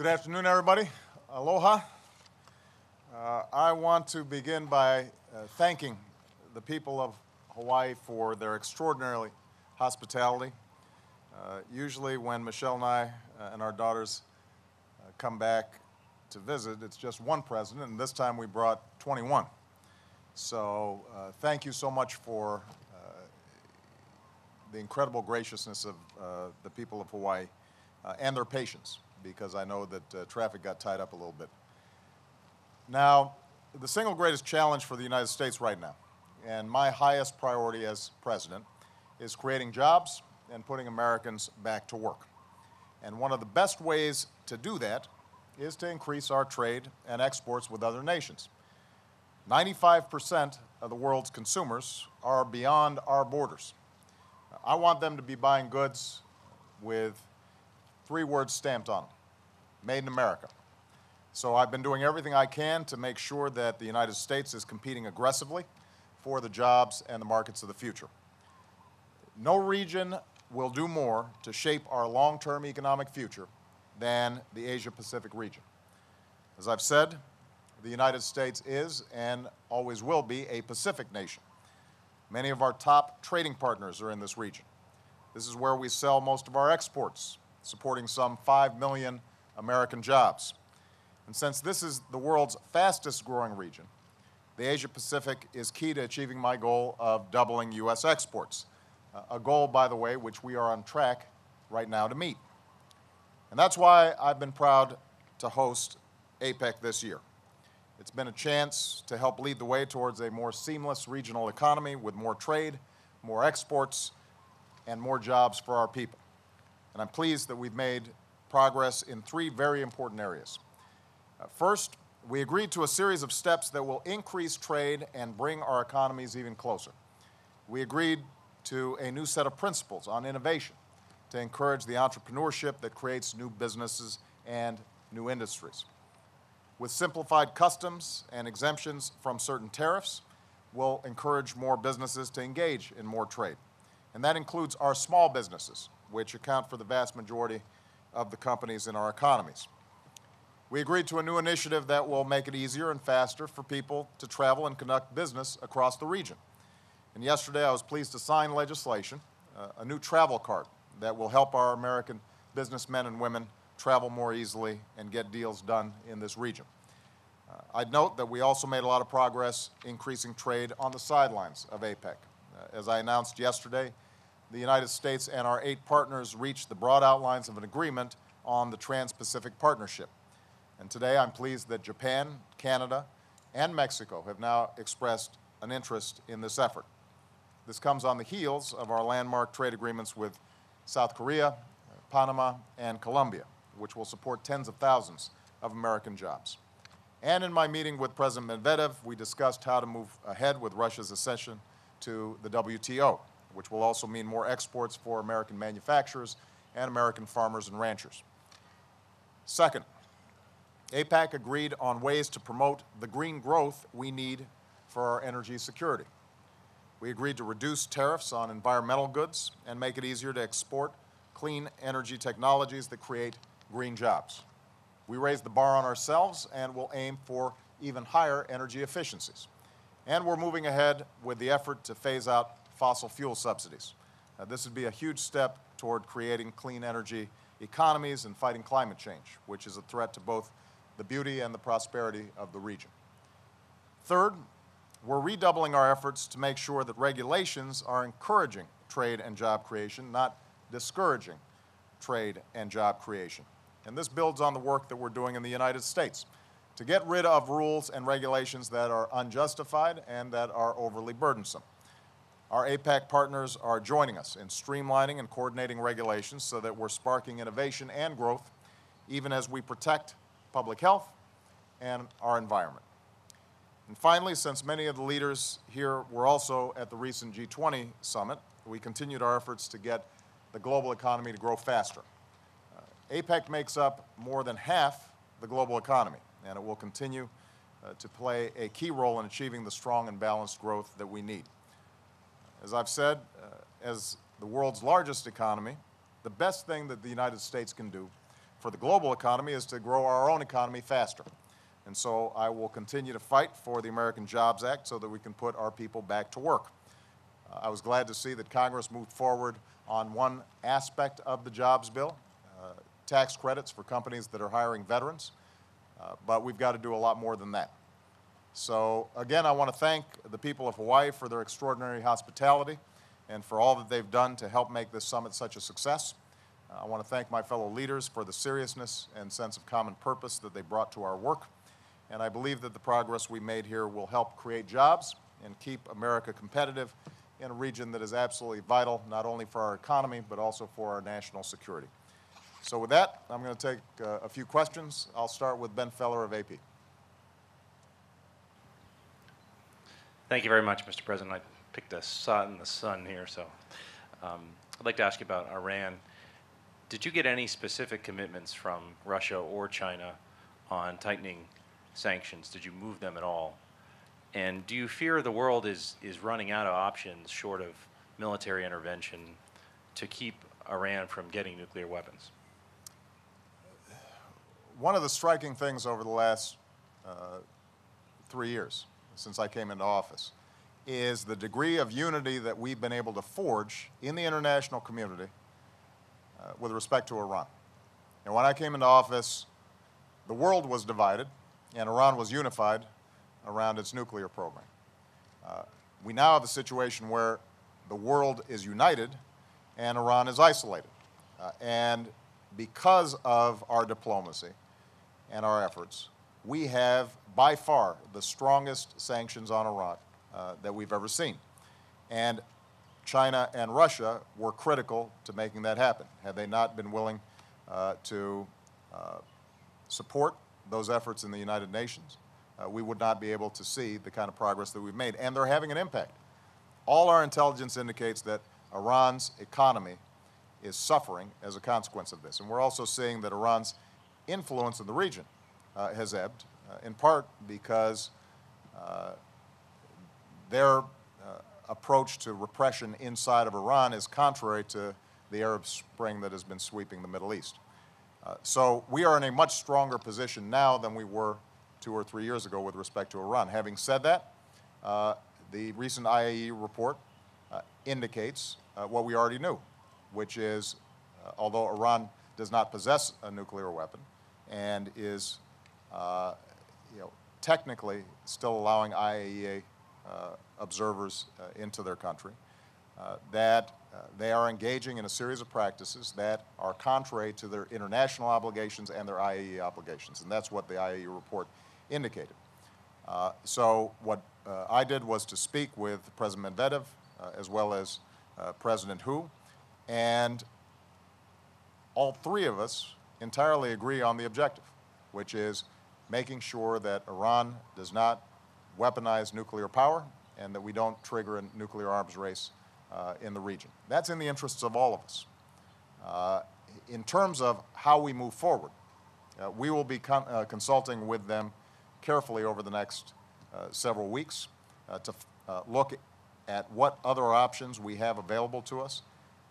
Good afternoon, everybody. Aloha. I want to begin by thanking the people of Hawaii for their extraordinary hospitality. Usually when Michelle and I and our daughters come back to visit, it's just one president, and this time we brought 21. So thank you so much for the incredible graciousness of the people of Hawaii and their patience, because I know that traffic got tied up a little bit. Now, the single greatest challenge for the United States right now, and my highest priority as president, is creating jobs and putting Americans back to work. And one of the best ways to do that is to increase our trade and exports with other nations. 95% of the world's consumers are beyond our borders. I want them to be buying goods with 3 words stamped on them: Made in America. So I've been doing everything I can to make sure that the United States is competing aggressively for the jobs and the markets of the future. No region will do more to shape our long-term economic future than the Asia-Pacific region. As I've said, the United States is and always will be a Pacific nation. Many of our top trading partners are in this region. This is where we sell most of our exports, supporting some 5 million American jobs. And since this is the world's fastest growing region, the Asia-Pacific is key to achieving my goal of doubling U.S. exports, a goal, by the way, which we are on track right now to meet. And that's why I've been proud to host APEC this year. It's been a chance to help lead the way towards a more seamless regional economy with more trade, more exports, and more jobs for our people. And I'm pleased that we've made progress in 3 very important areas. First, we agreed to a series of steps that will increase trade and bring our economies even closer. We agreed to a new set of principles on innovation to encourage the entrepreneurship that creates new businesses and new industries. With simplified customs and exemptions from certain tariffs, we'll encourage more businesses to engage in more trade. And that includes our small businesses, which account for the vast majority of the companies in our economies. We agreed to a new initiative that will make it easier and faster for people to travel and conduct business across the region. And yesterday I was pleased to sign legislation, a new travel card that will help our American businessmen and women travel more easily and get deals done in this region. I'd note that we also made a lot of progress increasing trade on the sidelines of APEC. As I announced yesterday, the United States and our 8 partners reached the broad outlines of an agreement on the Trans-Pacific Partnership. And today I'm pleased that Japan, Canada, and Mexico have now expressed an interest in this effort. This comes on the heels of our landmark trade agreements with South Korea, Panama, and Colombia, which will support tens of thousands of American jobs. And in my meeting with President Medvedev, we discussed how to move ahead with Russia's accession to the WTO, which will also mean more exports for American manufacturers and American farmers and ranchers. Second, APEC agreed on ways to promote the green growth we need for our energy security. We agreed to reduce tariffs on environmental goods and make it easier to export clean energy technologies that create green jobs. We raised the bar on ourselves and will aim for even higher energy efficiencies. And we're moving ahead with the effort to phase out fossil fuel subsidies. This would be a huge step toward creating clean energy economies and fighting climate change, which is a threat to both the beauty and the prosperity of the region. Third, we're redoubling our efforts to make sure that regulations are encouraging trade and job creation, not discouraging trade and job creation. And this builds on the work that we're doing in the United States to get rid of rules and regulations that are unjustified and that are overly burdensome. Our APEC partners are joining us in streamlining and coordinating regulations so that we're sparking innovation and growth, even as we protect public health and our environment. And finally, since many of the leaders here were also at the recent G20 summit, we continued our efforts to get the global economy to grow faster. APEC makes up more than half the global economy, and it will continue to play a key role in achieving the strong and balanced growth that we need. As I've said, as the world's largest economy, the best thing that the United States can do for the global economy is to grow our own economy faster. And so I will continue to fight for the American Jobs Act so that we can put our people back to work. I was glad to see that Congress moved forward on one aspect of the jobs bill, tax credits for companies that are hiring veterans, but we've got to do a lot more than that. So again, I want to thank the people of Hawaii for their extraordinary hospitality and for all that they've done to help make this summit such a success. I want to thank my fellow leaders for the seriousness and sense of common purpose that they brought to our work. And I believe that the progress we made here will help create jobs and keep America competitive in a region that is absolutely vital, not only for our economy, but also for our national security. So with that, I'm going to take a few questions. I'll start with Ben Feller of APEC. Thank you very much, Mr. President. I picked a spot in the sun here, so I'd like to ask you about Iran. Did you get any specific commitments from Russia or China on tightening sanctions? Did you move them at all? And do you fear the world is running out of options short of military intervention to keep Iran from getting nuclear weapons? One of the striking things over the last 3 years, since I came into office, is the degree of unity that we've been able to forge in the international community with respect to Iran. And when I came into office, the world was divided and Iran was unified around its nuclear program. We now have a situation where the world is united and Iran is isolated. And because of our diplomacy and our efforts, we have by far the strongest sanctions on Iran that we've ever seen. And China and Russia were critical to making that happen. Had they not been willing to support those efforts in the United Nations, we would not be able to see the kind of progress that we've made. And they're having an impact. All our intelligence indicates that Iran's economy is suffering as a consequence of this. And we're also seeing that Iran's influence in the region has ebbed, in part because their approach to repression inside of Iran is contrary to the Arab Spring that has been sweeping the Middle East. So we are in a much stronger position now than we were 2 or 3 years ago with respect to Iran. Having said that, the recent IAEA report indicates what we already knew, which is although Iran does not possess a nuclear weapon and is technically still allowing IAEA observers into their country, that they are engaging in a series of practices that are contrary to their international obligations and their IAEA obligations. And that's what the IAEA report indicated. So what I did was to speak with President Medvedev as well as President Hu, and all three of us entirely agree on the objective, which is making sure that Iran does not weaponize nuclear power and that we don't trigger a nuclear arms race in the region. That's in the interests of all of us. In terms of how we move forward, we will be consulting with them carefully over the next several weeks to look at what other options we have available to us.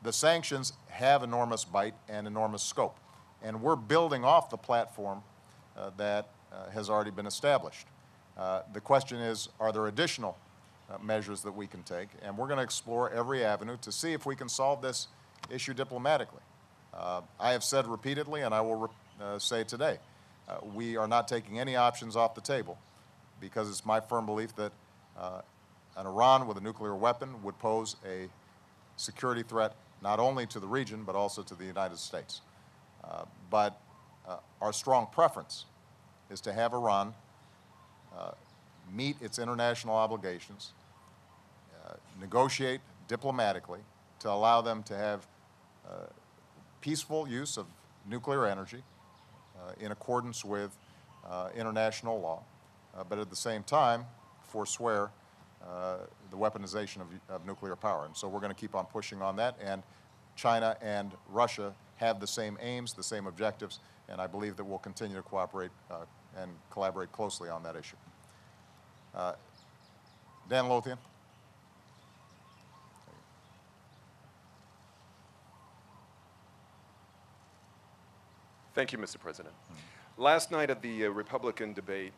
The sanctions have enormous bite and enormous scope, and we're building off the platform that has already been established. The question is, are there additional measures that we can take? And we're going to explore every avenue to see if we can solve this issue diplomatically. I have said repeatedly, and I will say today, we are not taking any options off the table because it's my firm belief that an Iran with a nuclear weapon would pose a security threat not only to the region but also to the United States. But our strong preference is to have Iran meet its international obligations, negotiate diplomatically to allow them to have peaceful use of nuclear energy in accordance with international law, but at the same time forswear the weaponization of nuclear power. And so we're going to keep on pushing on that, and China and Russia have the same aims, the same objectives, and I believe that we'll continue to cooperate and collaborate closely on that issue. Dan Lothian. Thank you, Mr. President. Last night at the Republican debate,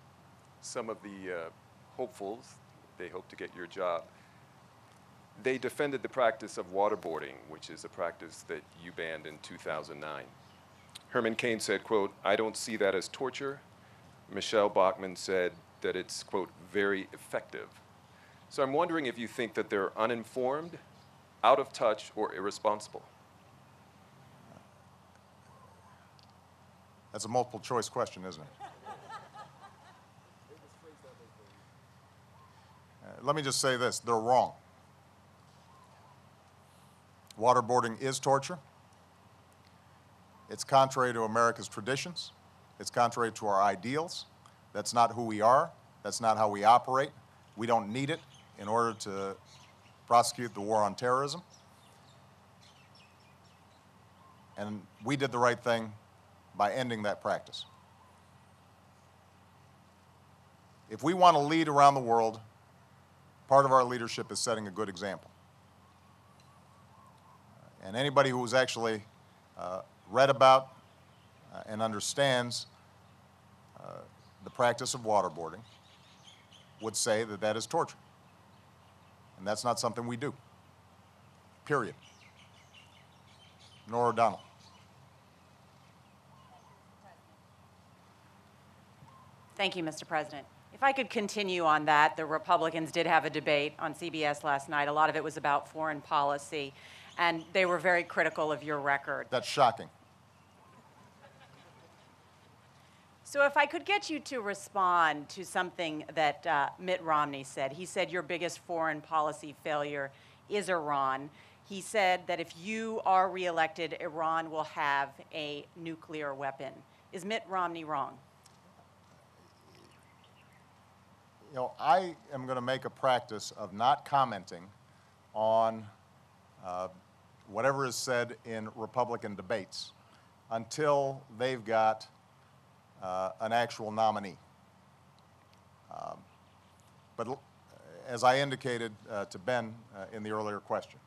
some of the hopefuls, they hope to get your job, they defended the practice of waterboarding, which is a practice that you banned in 2009. Herman Cain said, quote, "I don't see that as torture." Michelle Bachmann said that it's, quote, "very effective." So I'm wondering if you think that they're uninformed, out of touch, or irresponsible. That's a multiple choice question, isn't it? Let me just say this, they're wrong. Waterboarding is torture. It's contrary to America's traditions. It's contrary to our ideals. That's not who we are. That's not how we operate. We don't need it in order to prosecute the war on terrorism. And we did the right thing by ending that practice. If we want to lead around the world, part of our leadership is setting a good example. And anybody who's actually read about and understands the practice of waterboarding would say that that is torture. And that's not something we do, period. Nora O'Donnell. Thank you, Mr. President. If I could continue on that, the Republicans did have a debate on CBS last night. A lot of it was about foreign policy, and they were very critical of your record. That's shocking. So if I could get you to respond to something that Mitt Romney said. He said your biggest foreign policy failure is Iran. He said that if you are reelected, Iran will have a nuclear weapon. Is Mitt Romney wrong? You know, I am going to make a practice of not commenting on whatever is said in Republican debates until they've got an actual nominee. But as I indicated to Ben in the earlier question,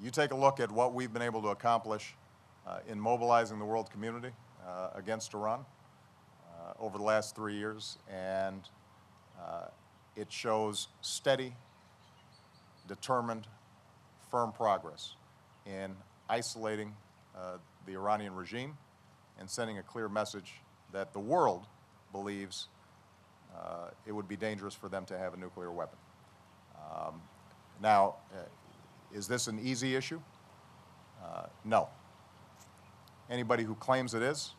you take a look at what we've been able to accomplish in mobilizing the world community against Iran over the last 3 years, and it shows steady, determined, firm progress in isolating the Iranian regime and sending a clear message that the world believes it would be dangerous for them to have a nuclear weapon. Now, is this an easy issue? No. Anybody who claims it is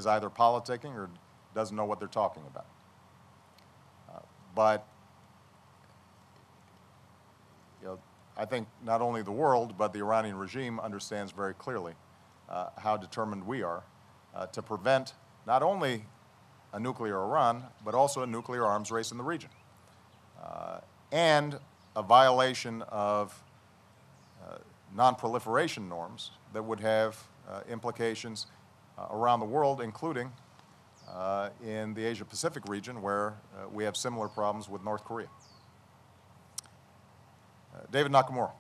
either politicking or doesn't know what they're talking about. But you know, I think not only the world, but the Iranian regime understands very clearly how determined we are to prevent not only a nuclear Iran, but also a nuclear arms race in the region, and a violation of non-proliferation norms that would have implications around the world, including in the Asia-Pacific region, where we have similar problems with North Korea. David Nakamura.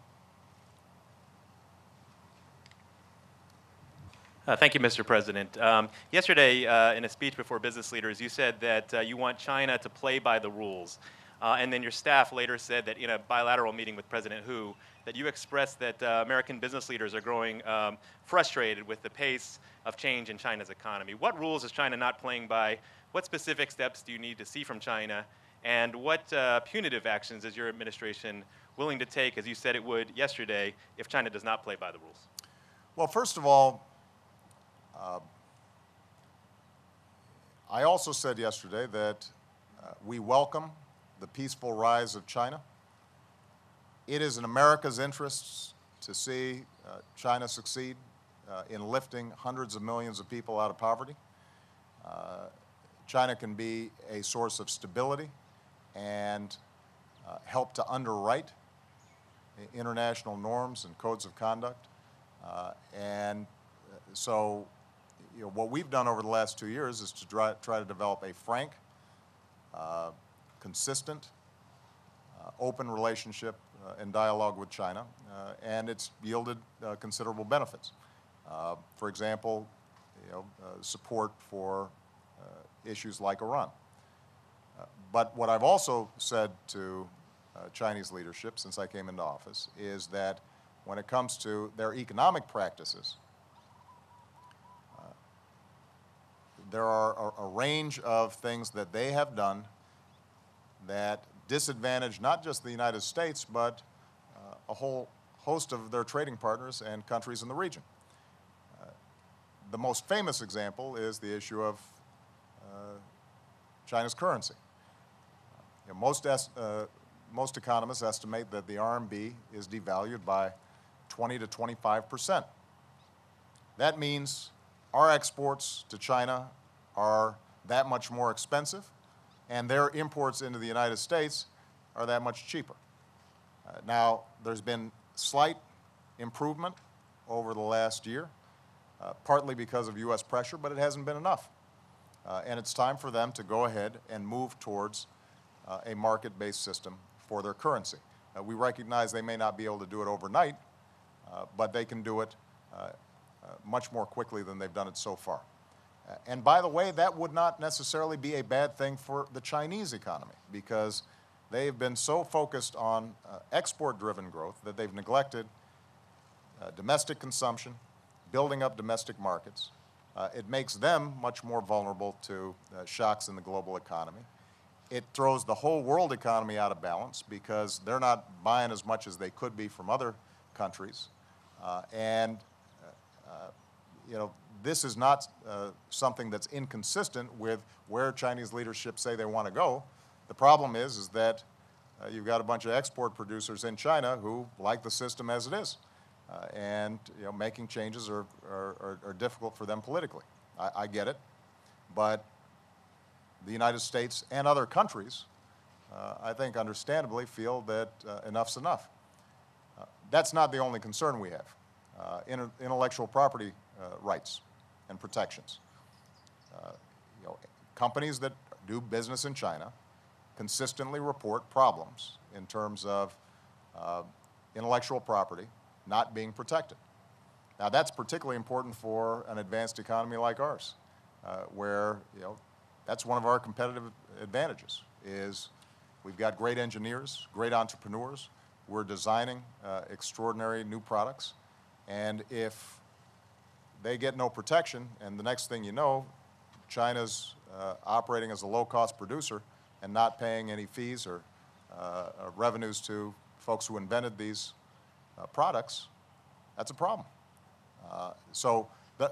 Thank you, Mr. President. Yesterday, in a speech before business leaders, you said that you want China to play by the rules. And then your staff later said that in a bilateral meeting with President Hu, that you expressed that American business leaders are growing frustrated with the pace of change in China's economy. What rules is China not playing by? What specific steps do you need to see from China? And what punitive actions is your administration willing to take, as you said it would yesterday, if China does not play by the rules? Well, first of all, I also said yesterday that we welcome the peaceful rise of China. It is in America's interests to see China succeed in lifting hundreds of millions of people out of poverty. China can be a source of stability and help to underwrite international norms and codes of conduct. So, you know, what we've done over the last 2 years is to try to develop a frank, consistent, open relationship and dialogue with China, and it's yielded considerable benefits. For example, support for issues like Iran. But what I've also said to Chinese leadership since I came into office is that when it comes to their economic practices, there are a range of things that they have done that disadvantage not just the United States, but a whole host of their trading partners and countries in the region. The most famous example is the issue of China's currency. Most economists estimate that the RMB is devalued by 20 to 25%. That means our exports to China are that much more expensive, and their imports into the United States are that much cheaper. Now, there's been slight improvement over the last year, partly because of U.S. pressure, but it hasn't been enough. And it's time for them to go ahead and move towards a market-based system for their currency. We recognize they may not be able to do it overnight, but they can do it much more quickly than they've done it so far. And by the way, that would not necessarily be a bad thing for the Chinese economy, because they've been so focused on export-driven growth that they've neglected domestic consumption, building up domestic markets. It makes them much more vulnerable to shocks in the global economy. It throws the whole world economy out of balance because they're not buying as much as they could be from other countries. This is not something that's inconsistent with where Chinese leadership say they want to go. The problem is that you've got a bunch of export producers in China who like the system as it is. Making changes are difficult for them politically. I get it. But the United States and other countries, I think understandably, feel that enough's enough. That's not the only concern we have. Intellectual property rights and protections. Companies that do business in China consistently report problems in terms of intellectual property not being protected. Now, that's particularly important for an advanced economy like ours, where that's one of our competitive advantages. Is we've got great engineers, great entrepreneurs. We're designing extraordinary new products, and if they get no protection, and the next thing you know, China's operating as a low-cost producer and not paying any fees or revenues to folks who invented these products, that's a problem.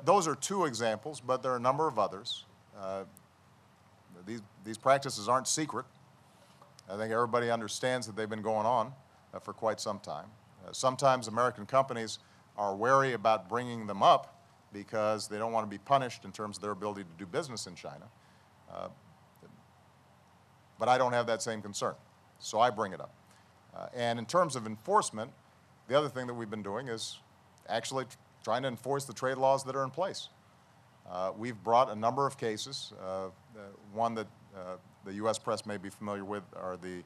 Those are two examples, but there are a number of others. These practices aren't secret. I think everybody understands that they've been going on for quite some time. Sometimes American companies are wary about bringing them up because they don't want to be punished in terms of their ability to do business in China. But I don't have that same concern, so I bring it up. And in terms of enforcement, the other thing that we've been doing is actually trying to enforce the trade laws that are in place. We've brought a number of cases. One that the U.S. press may be familiar with are the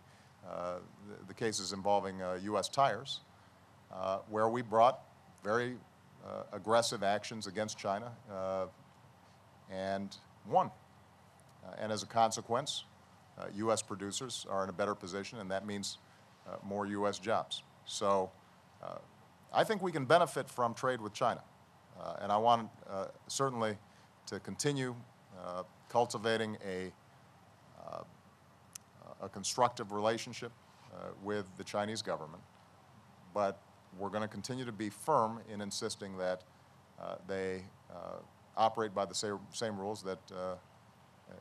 cases involving U.S. tires, where we brought very aggressive actions against China and won. And as a consequence, U.S. producers are in a better position, and that means more U.S. jobs. So I think we can benefit from trade with China. And I want certainly to continue cultivating a constructive relationship with the Chinese government. But we're going to continue to be firm in insisting that they operate by the same rules that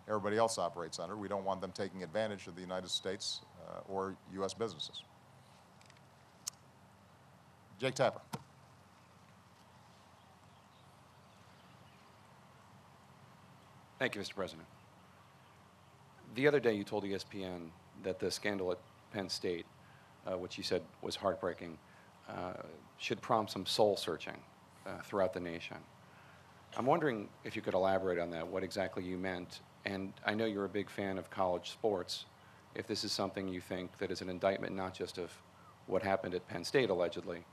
everybody else operates under. We don't want them taking advantage of the United States or U.S. businesses. Jake Tapper. Thank you, Mr. President. The other day you told ESPN that the scandal at Penn State, which you said was heartbreaking, should prompt some soul searching throughout the nation. I'm wondering if you could elaborate on that, what exactly you meant. And I know you're a big fan of college sports. If this is something you think that is an indictment not just of what happened at Penn State, allegedly,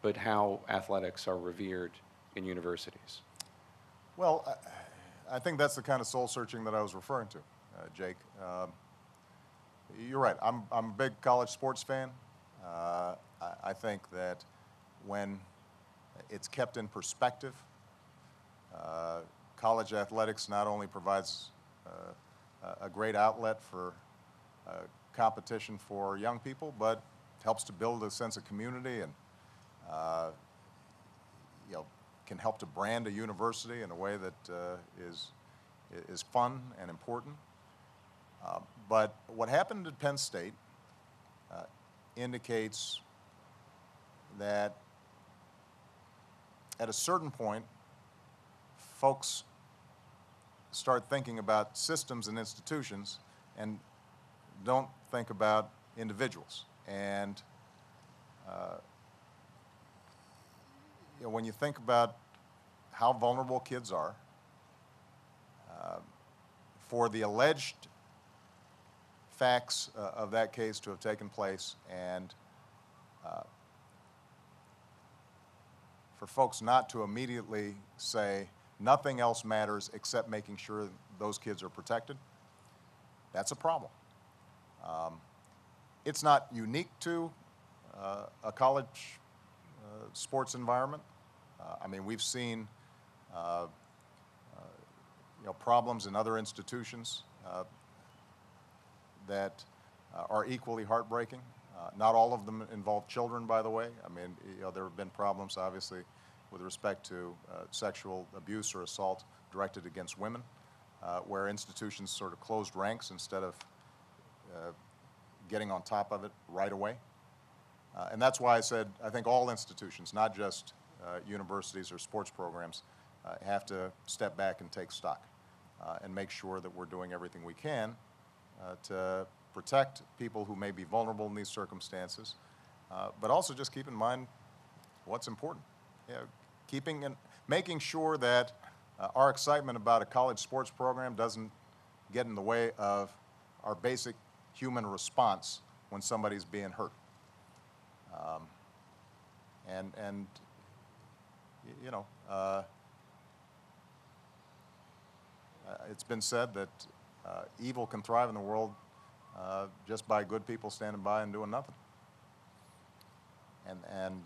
but how athletics are revered in universities. Well, I think that's the kind of soul searching that I was referring to, Jake. You're right. I'm a big college sports fan. I think that when it's kept in perspective, college athletics not only provides a great outlet for competition for young people, but helps to build a sense of community and can help to brand a university in a way that is fun and important. But what happened at Penn State indicates that at a certain point, folks start thinking about systems and institutions and don't think about individuals. And when you think about how vulnerable kids are, for the alleged facts of that case to have taken place and for folks not to immediately say nothing else matters except making sure those kids are protected, that's a problem. It's not unique to a college sports environment. I mean, we've seen problems in other institutions that are equally heartbreaking. Not all of them involve children, by the way. I mean, there have been problems, obviously, with respect to sexual abuse or assault directed against women, where institutions sort of closed ranks instead of getting on top of it right away. And that's why I said I think all institutions, not just universities or sports programs, have to step back and take stock and make sure that we're doing everything we can to protect people who may be vulnerable in these circumstances, but also just keep in mind what's important. Making sure that our excitement about a college sports program doesn't get in the way of our basic human response when somebody's being hurt. It's been said that evil can thrive in the world just by good people standing by and doing nothing. And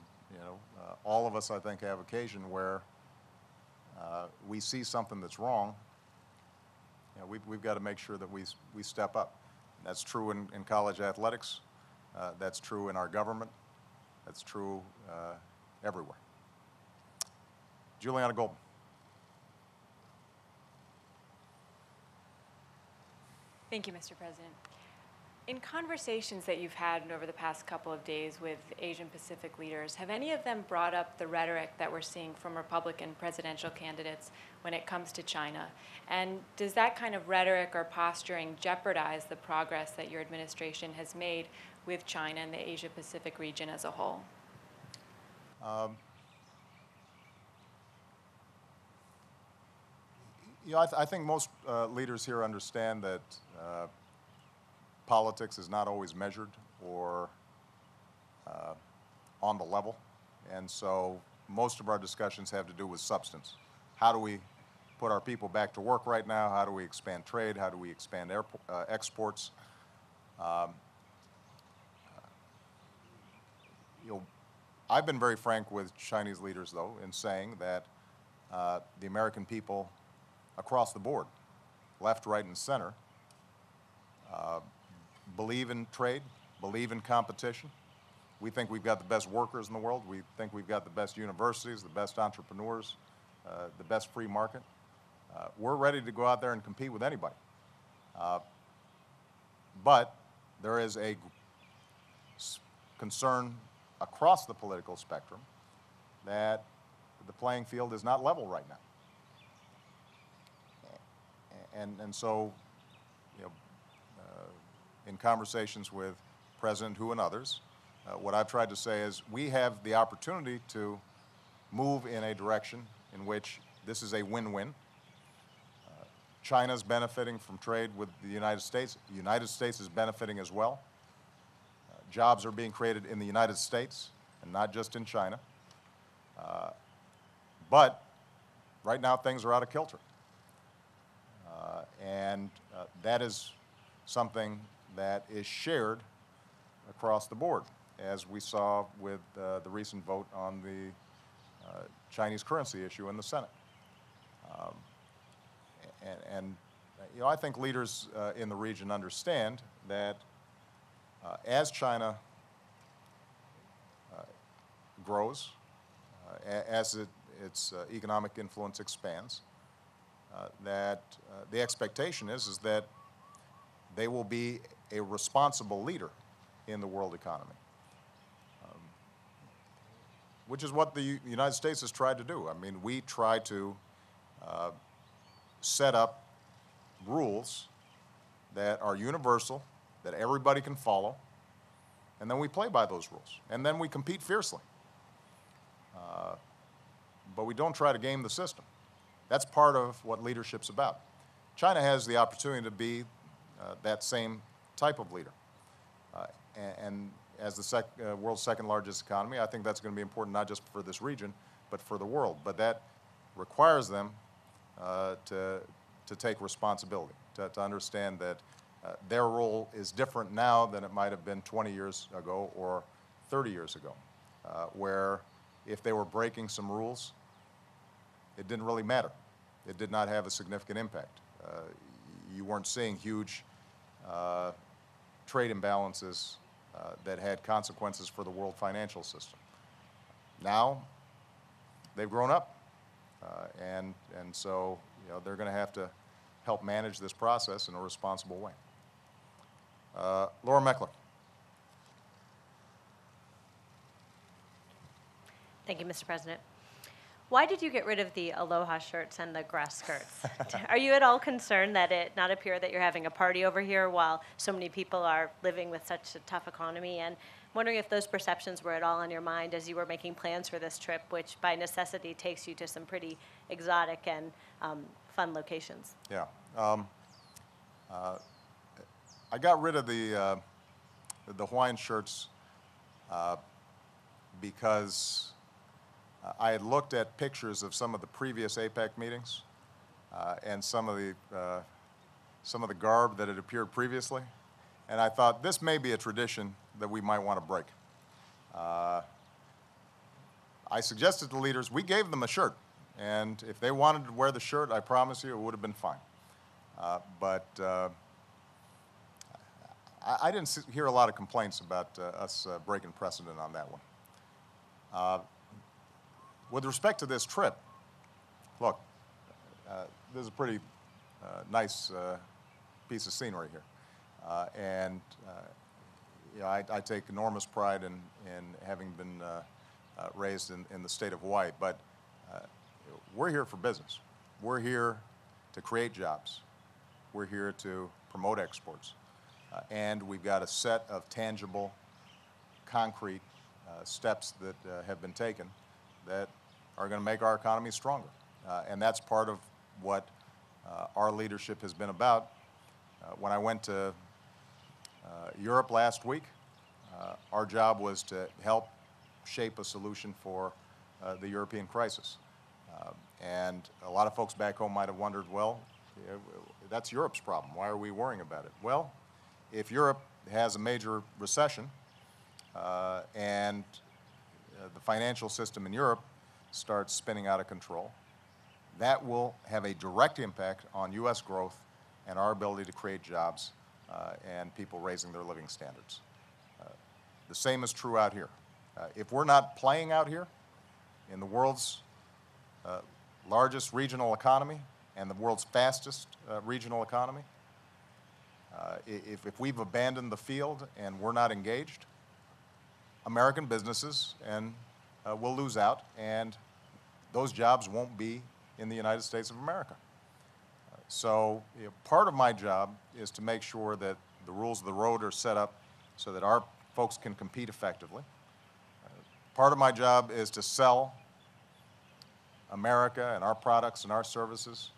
all of us, I think, have occasion where we see something that's wrong. We've got to make sure that we step up. That's true in college athletics. That's true in our government. That's true everywhere. Juliana Goldman. Thank you, Mr. President. In conversations that you've had over the past couple of days with Asian Pacific leaders, have any of them brought up the rhetoric that we're seeing from Republican presidential candidates when it comes to China? And does that kind of rhetoric or posturing jeopardize the progress that your administration has made with China and the Asia Pacific region as a whole? I think most leaders here understand that politics is not always measured or on the level, and so most of our discussions have to do with substance. How do we put our people back to work right now? How do we expand trade? How do we expand exports? I've been very frank with Chinese leaders, though, in saying that the American people across the board, left, right, and center, believe in trade, believe in competition. We think we've got the best workers in the world. We think we've got the best universities, the best entrepreneurs, the best free market. We're ready to go out there and compete with anybody. But there is a concern across the political spectrum that the playing field is not level right now. And so, in conversations with President Hu and others, what I've tried to say is we have the opportunity to move in a direction in which this is a win-win. China's benefiting from trade with the United States. The United States is benefiting as well. jobs are being created in the United States and not just in China. But right now things are out of kilter. And that is something that is shared across the board, as we saw with the recent vote on the Chinese currency issue in the Senate. And you know, I think leaders in the region understand that as China grows, as its economic influence expands, that the expectation is that they will be a responsible leader in the world economy, which is what the United States has tried to do. I mean, we try to set up rules that are universal, that everybody can follow, and then we play by those rules. And then we compete fiercely. But we don't try to game the system. That's part of what leadership's about. China has the opportunity to be that same type of leader. And as the world's second largest economy, I think that's going to be important not just for this region, but for the world. But that requires them to take responsibility, to understand that their role is different now than it might have been 20 years ago or 30 years ago, where if they were breaking some rules, it didn't really matter. It did not have a significant impact. You weren't seeing huge trade imbalances that had consequences for the world financial system. Now, they've grown up, and so you know, they're going to have to help manage this process in a responsible way. Laura Meckler. Thank you, Mr. President. Why did you get rid of the aloha shirts and the grass skirts? Are you at all concerned that it not appear that you're having a party over here while so many people are living with such a tough economy? And wondering if those perceptions were at all on your mind as you were making plans for this trip, which by necessity takes you to some pretty exotic and fun locations. Yeah. I got rid of the Hawaiian shirts because I had looked at pictures of some of the previous APEC meetings and some of the garb that had appeared previously, and I thought this may be a tradition that we might want to break. I suggested to leaders, we gave them a shirt, and if they wanted to wear the shirt, I promise you it would have been fine. But I didn't hear a lot of complaints about us breaking precedent on that one. With respect to this trip, look, this is a pretty nice piece of scenery here. And you know, I take enormous pride in having been raised in the state of Hawaii, but we're here for business. We're here to create jobs. We're here to promote exports. And we've got a set of tangible, concrete steps that have been taken that are going to make our economy stronger. And that's part of what our leadership has been about. When I went to Europe last week, our job was to help shape a solution for the European crisis. And a lot of folks back home might have wondered, well, that's Europe's problem. Why are we worrying about it? Well, if Europe has a major recession and the financial system in Europe starts spinning out of control, that will have a direct impact on U.S. growth and our ability to create jobs and people raising their living standards. The same is true out here. If we're not playing out here in the world's largest regional economy and the world's fastest regional economy, if we've abandoned the field and we're not engaged, American businesses will lose out, and those jobs won't be in the United States of America. So you know, part of my job is to make sure that the rules of the road are set up so that our folks can compete effectively. Part of my job is to sell America and our products and our services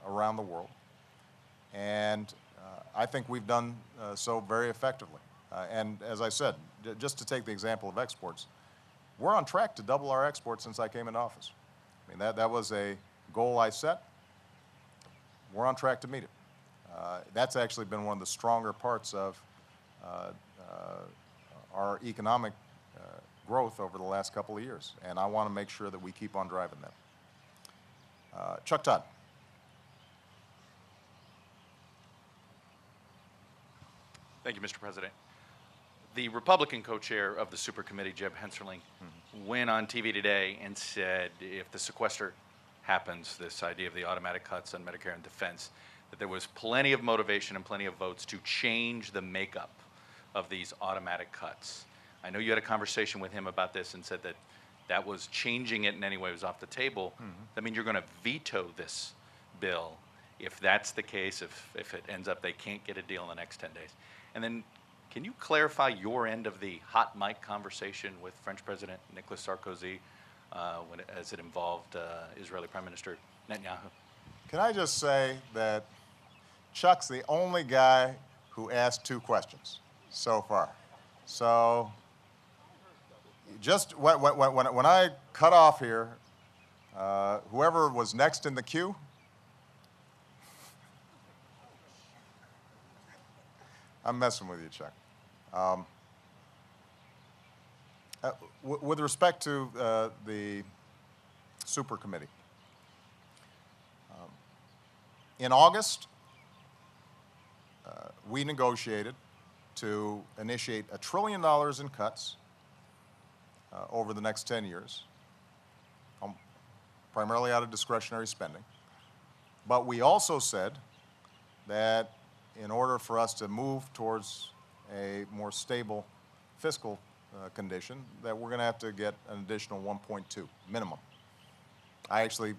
around the world. And I think we've done so very effectively. And as I said, just to take the example of exports, we're on track to double our exports since I came into office. I mean, that was a goal I set. We're on track to meet it. That's actually been one of the stronger parts of our economic growth over the last couple of years, and I want to make sure that we keep on driving that. Chuck Todd. Thank you, Mr. President. The Republican co-chair of the super committee, Jeb Hensarling, went on TV today and said if the sequester happens, this idea of the automatic cuts on Medicare and defense, that there was plenty of motivation and plenty of votes to change the makeup of these automatic cuts. I know you had a conversation with him about this and said that that was changing it in any way was off the table. That means you're going to veto this bill if that's the case, if it ends up they can't get a deal in the next 10 days. And then can you clarify your end of the hot mic conversation with French President Nicolas Sarkozy as it involved Israeli Prime Minister Netanyahu? Can I just say that Chuck's the only guy who asked 2 questions so far. So just when I cut off here, whoever was next in the queue, I'm messing with you, Chuck. With respect to the super committee, in August, we negotiated to initiate $1 trillion in cuts over the next 10 years, primarily out of discretionary spending. But we also said that in order for us to move towards a more stable fiscal condition, that we're going to have to get an additional 1.2 minimum. I actually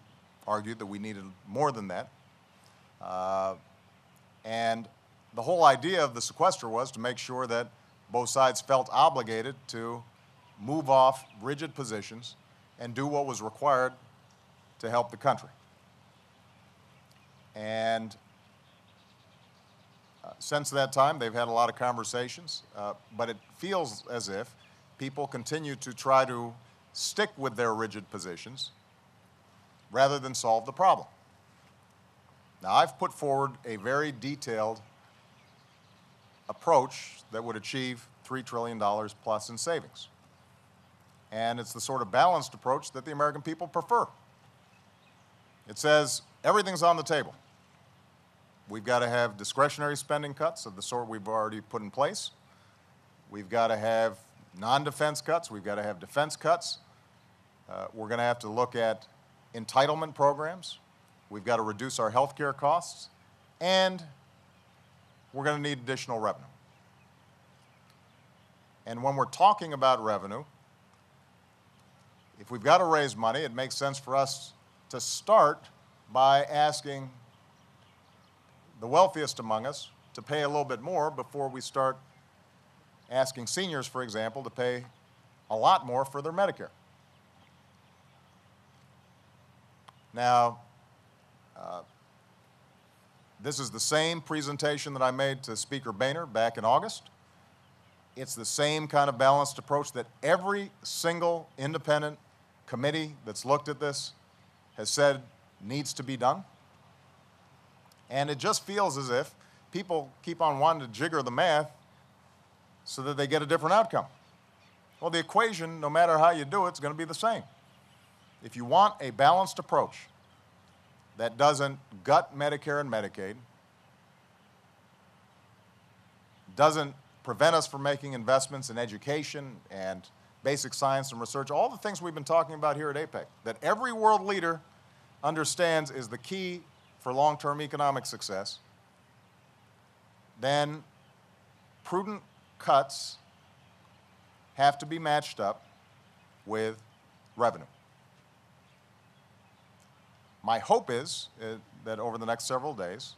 argued that we needed more than that. And the whole idea of the sequester was to make sure that both sides felt obligated to move off rigid positions and do what was required to help the country. And since that time, they've had a lot of conversations, but it feels as if people continue to try to stick with their rigid positions rather than solve the problem. Now, I've put forward a very detailed approach that would achieve $3 trillion plus in savings. And it's the sort of balanced approach that the American people prefer. It says everything's on the table. We've got to have discretionary spending cuts of the sort we've already put in place. We've got to have non-defense cuts. We've got to have defense cuts. We're going to have to look at entitlement programs. We've got to reduce our health care costs. And we're going to need additional revenue. And when we're talking about revenue, if we've got to raise money, it makes sense for us to start by asking the wealthiest among us to pay a little bit more before we start asking seniors, for example, to pay a lot more for their Medicare. Now, this is the same presentation that I made to Speaker Boehner back in August. It's the same kind of balanced approach that every single independent committee that's looked at this has said needs to be done. And it just feels as if people keep on wanting to jigger the math so that they get a different outcome. Well, the equation, no matter how you do it, is going to be the same. If you want a balanced approach that doesn't gut Medicare and Medicaid, doesn't prevent us from making investments in education and basic science and research, all the things we've been talking about here at APEC, that every world leader understands is the key for long-term economic success, then prudent cuts have to be matched up with revenue. My hope is that over the next several days,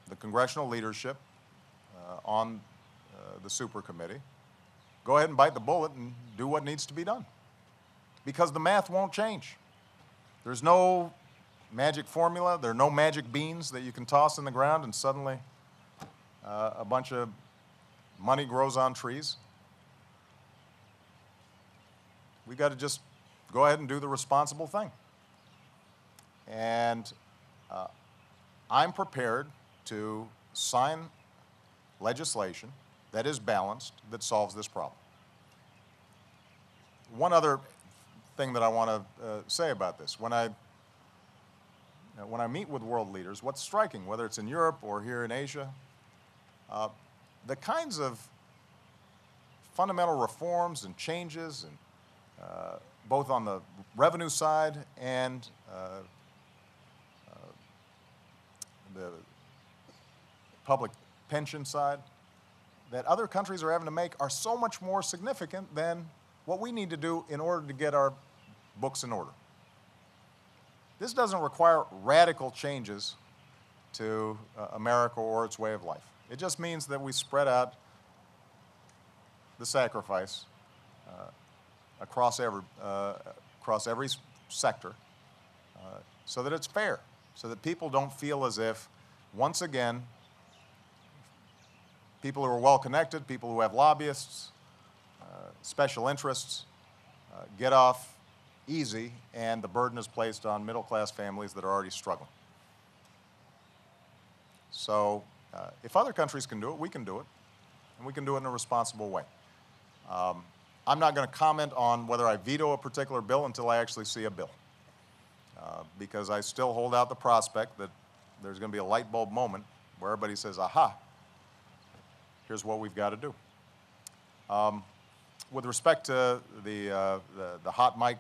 the congressional leadership on the super committee go ahead and bite the bullet and do what needs to be done, because the math won't change. There's no magic formula. There are no magic beans that you can toss in the ground and suddenly a bunch of money grows on trees. We got to just go ahead and do the responsible thing. And I'm prepared to sign legislation that is balanced, that solves this problem. One other thing that I want to say about this, when I meet with world leaders, what's striking, whether it's in Europe or here in Asia, the kinds of fundamental reforms and changes, and both on the revenue side and the public pension side, that other countries are having to make are so much more significant than what we need to do in order to get our books in order. This doesn't require radical changes to America or its way of life. It just means that we spread out the sacrifice across every sector so that it's fair, so that people don't feel as if, once again, people who are well-connected, people who have lobbyists, special interests, get off easy, and the burden is placed on middle-class families that are already struggling. So if other countries can do it, we can do it, and we can do it in a responsible way. I'm not going to comment on whether I veto a particular bill until I actually see a bill, because I still hold out the prospect that there's going to be a light bulb moment where everybody says, aha, here's what we've got to do. With respect to the hot mic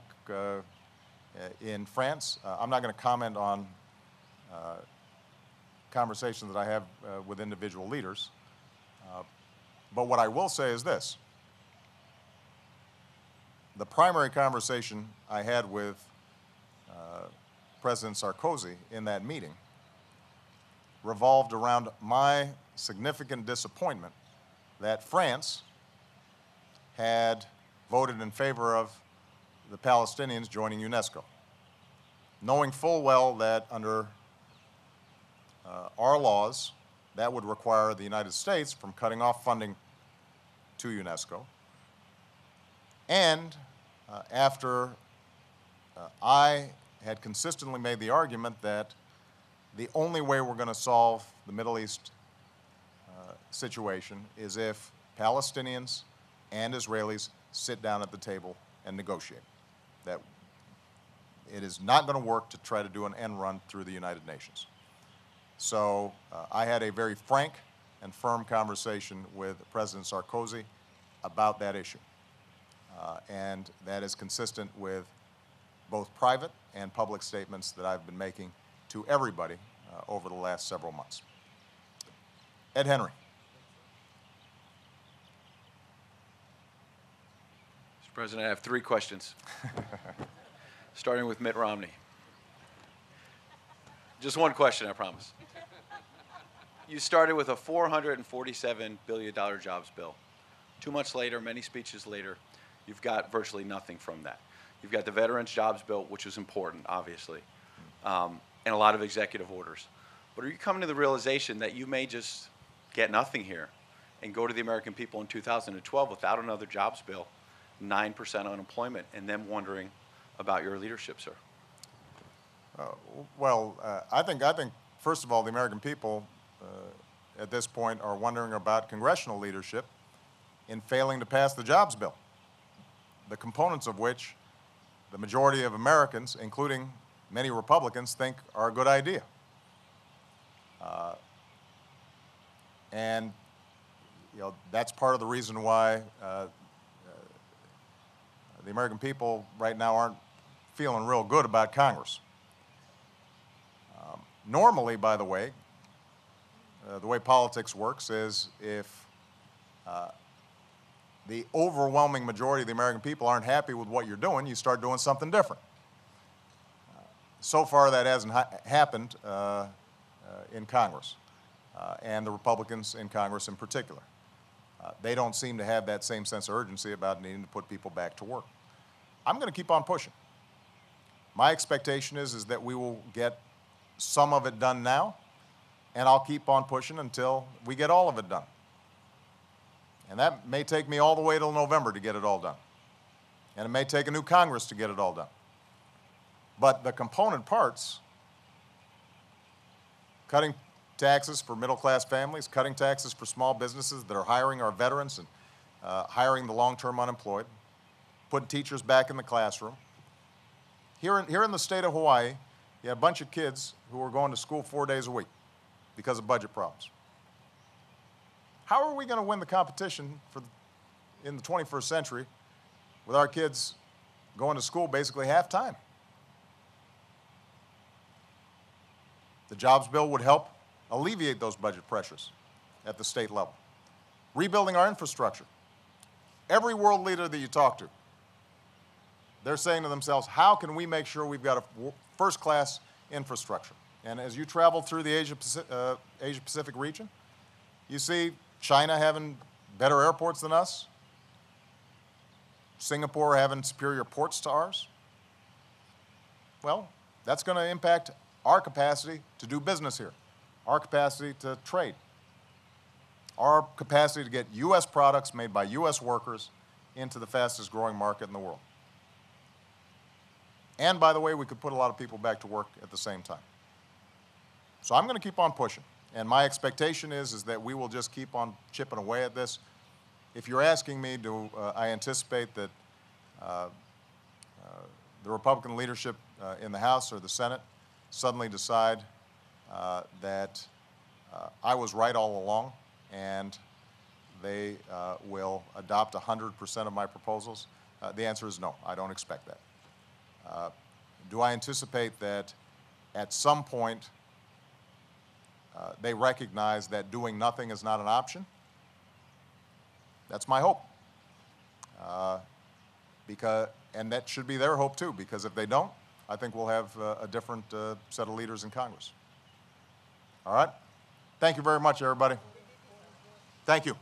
in France, I'm not going to comment on conversations that I have with individual leaders. But what I will say is this. The primary conversation I had with President Sarkozy in that meeting revolved around my significant disappointment that France had voted in favor of the Palestinians joining UNESCO, knowing full well that under our laws, that would require the United States from cutting off funding to UNESCO. And after I had consistently made the argument that the only way we're going to solve the Middle East situation is if Palestinians and Israelis sit down at the table and negotiate. That it is not going to work to try to do an end run through the United Nations. So I had a very frank and firm conversation with President Sarkozy about that issue. And that is consistent with both private and public statements that I've been making to everybody over the last several months. Ed Henry. Mr. President, I have 3 questions, starting with Mitt Romney. Just one question, I promise. You started with a $447 billion jobs bill. 2 months later, many speeches later, you've got virtually nothing from that. You've got the Veterans Jobs Bill, which is important, obviously, and a lot of executive orders. But are you coming to the realization that you may just get nothing here and go to the American people in 2012 without another jobs bill, 9% unemployment, and them wondering about your leadership, sir? I think first of all, the American people at this point are wondering about congressional leadership in failing to pass the jobs bill, the components of which the majority of Americans, including many Republicans, think are a good idea. And that's part of the reason why the American people right now aren't feeling real good about Congress. Normally, by the way politics works is if the overwhelming majority of the American people aren't happy with what you're doing, you start doing something different. So far, that hasn't happened in Congress, and the Republicans in Congress in particular. They don't seem to have that same sense of urgency about needing to put people back to work. I'm going to keep on pushing. My expectation is that we will get some of it done now, and I'll keep on pushing until we get all of it done. And that may take me all the way till November to get it all done. And it may take a new Congress to get it all done. But the component parts, cutting taxes for middle-class families, cutting taxes for small businesses that are hiring our veterans and hiring the long-term unemployed, putting teachers back in the classroom. Here in the state of Hawaii, you had a bunch of kids who were going to school 4 days a week because of budget problems. How are we going to win the competition in the 21st century with our kids going to school basically half-time? The jobs bill would help alleviate those budget pressures at the state level. Rebuilding our infrastructure. Every world leader that you talk to, they're saying to themselves, how can we make sure we've got a first-class infrastructure? And as you travel through the Asia-Pacific region, you see China having better airports than us, Singapore having superior ports to ours. Well, that's going to impact our capacity to do business here, our capacity to trade, our capacity to get U.S. products made by U.S. workers into the fastest growing market in the world. And by the way, we could put a lot of people back to work at the same time. So I'm going to keep on pushing. And my expectation is that we will just keep on chipping away at this. If you're asking me, do I anticipate that the Republican leadership in the House or the Senate suddenly decide that I was right all along and they will adopt 100% of my proposals? The answer is no, I don't expect that. Do I anticipate that at some point they recognize that doing nothing is not an option? That's my hope. And that should be their hope too, because if they don't, I think we'll have a different set of leaders in Congress. All right? Thank you very much, everybody. Thank you.